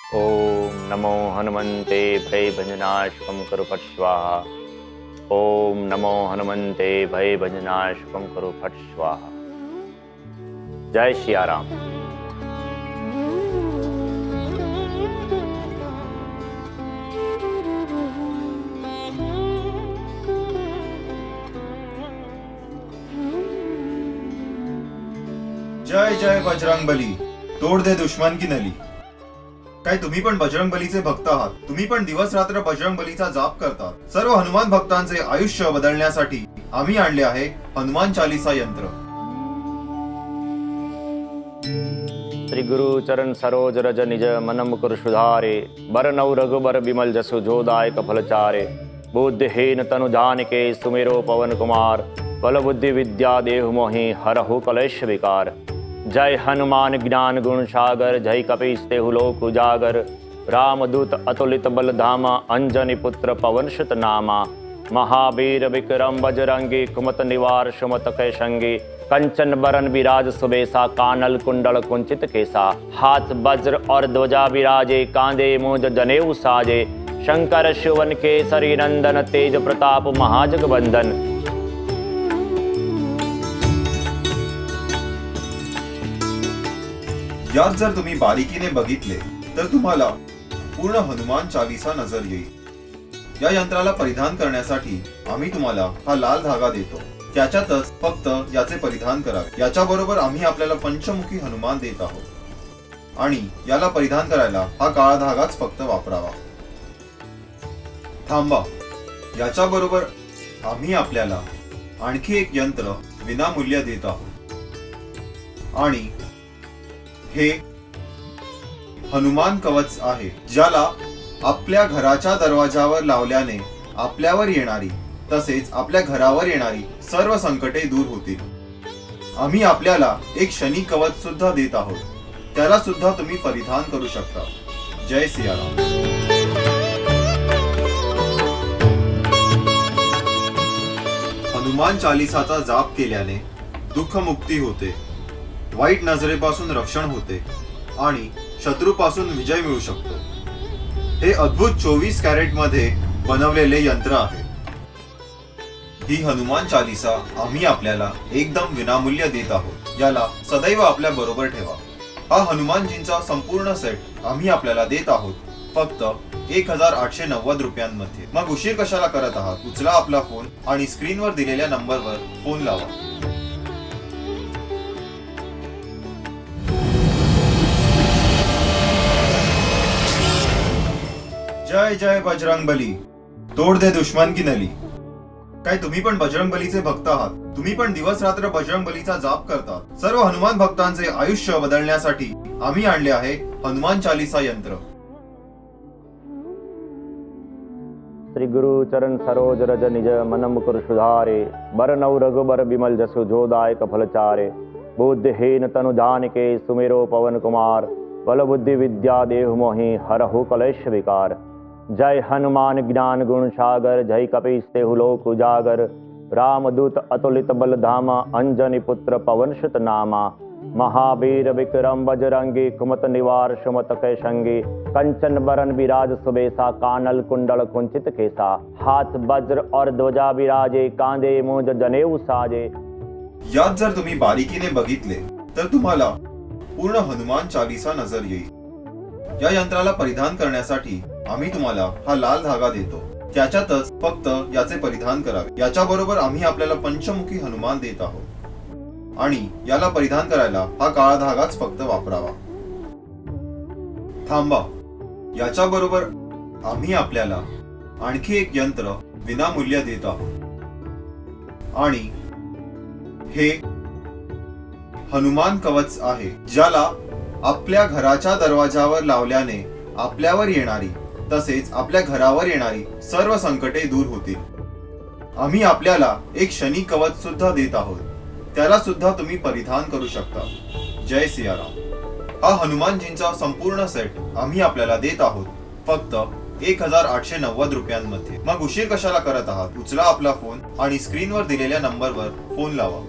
ओम नमो हनुमन्ते भयभञ्जनाशकं करो फट् स्वाहा। ओम नमो हनुमन्ते भयभञ्जनाशकं करो फट् स्वाहा। जय सिया राम। जय जय बजरंगबली, तोड दे दुश्मन की नली। काय तुम्ही पण बजरंगबलीचे भक्त आहात? तुम्ही पण दिवस रात्र बजरंगबलीचा जाप करतात? सर्व हनुमान भक्तांचे आयुष्य बदलण्यासाठी आम्ही आणले आहे हनुमान चालीसा यंत्र। श्री गुरु चरण सरोज रज निज मन मुकुर सुधारे। बरनौ रघुबर बिमल जसु जोदायक फलचारे। बुद्धिहीन तनु जानिके सुमिरो पवन कुमार। बल बुद्धि विद्या देहु मोहि हरहु कलेश विकार। जय हनुमान ज्ञान गुण सागर। जय कपीस तेहु लोक उजागर। रामदूत अतुलित बल धामा। अंजनी पुत्र पवन सुत नामा। महावीर विक्रम बजरंगी। कुमत निवार सुमत कै संगी। कंचन बरन विराज सुबेसा। कानल कुंडल कुंचित केसा। हाथ वज्र और ध्वजा विराजे। कांधे मूंज जनेऊ साजे। शंकर शिवन केसरी नंदन। तेज प्रताप महाजगबंदन। यात जर तुम्ही बारीकीने बघितले तर तुम्हाला पूर्ण हनुमान चालीसा नजर येईल। या यंत्राला परिधान करण्यासाठी आम्ही तुम्हाला हा लाल धागा देतो, त्याच्यातच फक्त याचे परिधान करावे। याच्या बरोबर आम्ही आपल्याला पंचमुखी हनुमान देत आहोत आणि याला परिधान करायला हा काळा धागाच फक्त वापरावा। थांबा, याच्या बरोबर आम्ही आपल्याला आणखी एक यंत्र विनामूल्य देत आहोत आणि हे हनुमान कवच आहे, ज्याला आपल्या घराच्या दरवाजावर लावल्याने आपल्यावर येणारी तसेच आपल्या घरावर येणारी सर्व संकटे दूर होतील। आम्ही आपल्याला एक शनी कवच सुद्धा देत आहोत, त्याला सुद्धा तुम्ही परिधान करू शकता। जय सियाराम। हनुमान चालीसाचा जाप केल्याने दुःखमुक्ती होते, वाईट नजरेपासून रक्षण होते आणि शत्रूपासून विजय मिळू शकतो। हे अद्भुत 24 कॅरेट मध्ये बनवलेले यंत्र आहे। ही हनुमान चालीसा आम्ही आपल्याला एकदम विनामूल्य देत आहोत, याला सदैव आपल्या बरोबर ठेवा। हा हनुमानजींचा संपूर्ण सेट आम्ही आपल्याला देत आहोत फक्त 1890 रुपयांमध्ये। मग उशीर कशाला करत आहात? उचला आपला फोन आणि स्क्रीनवर दिलेल्या नंबरवर फोन लावा। जय जय बजरंगबली, तोड दे दुश्मन की नली। काय तुम्ही पण बजरंगबलीचे भक्त आहात? तुम्ही पण दिवस रात्र बजरंगबलीचा जाप करतात? सर्व हनुमान भक्तांचे आयुष्य बदलण्यासाठी आम्ही आणले आहे हनुमान चालीसा यंत्र। श्री गुरु चरण सरोज रज निज मन मुकुर सुधारे। बरनौ रघुबर बिमल जसु जोदायक फलचारे। बुद्धिहीन तनु जानिके सुमिरो पवन कुमार। बल बुद्धि विद्या देहु मोहि हरहु कलेश विकार। जय हनुमान ज्ञान गुण सागर। जय कपीस तेहु लोक उजागर। रामदूत अतुलित बल धामा। अंजनी पुत्र पवन सुत नामा। महावीर विक्रम बजरंगी। कुमत निवार सुमत कै संगी। कंचन बरन विराज सुबेसा। कानल कुंडल कुंचित केसा। हाथ वज्र और ध्वजा विराजे। कांधे मूंज जनेऊ साजे। यात जर तुम्ही बारीकीने बघितले तर तुम्हाला पूर्ण हनुमान चालीसा नजर येईल। या यंत्राला परिधान करण्यासाठी आम्ही तुम्हाला हा लाल धागा देतो, त्याच्यातच फक्त याचे परिधान करावे। याच्या बरोबर आम्ही आपल्याला पंचमुखी हनुमान देत आहोत आणि याला परिधान करायला हा काळा धागाच फक्त वापरावा। थांबा, याच्या बरोबर आम्ही आपल्याला आणखी एक यंत्र विनामूल्य देत आहोत आणि हे हनुमान कवच आहे, ज्याला आपल्या घराच्या दरवाजावर लावल्याने आपल्यावर येणारी तसेच आपल्या घरावर येणारी सर्व संकटे दूर होतील। आम्ही आपल्याला एक शनी कवच सुद्धा देत आहोत, त्याला सुद्धा तुम्ही परिधान करू शकता। जय सियाराम। हा हनुमानजींचा संपूर्ण सेट आम्ही आपल्याला देत आहोत फक्त 1890 रुपयांमध्ये। मग उशीर कशाला करत आहात? उचला आपला फोन आणि स्क्रीनवर दिलेल्या नंबरवर फोन लावा।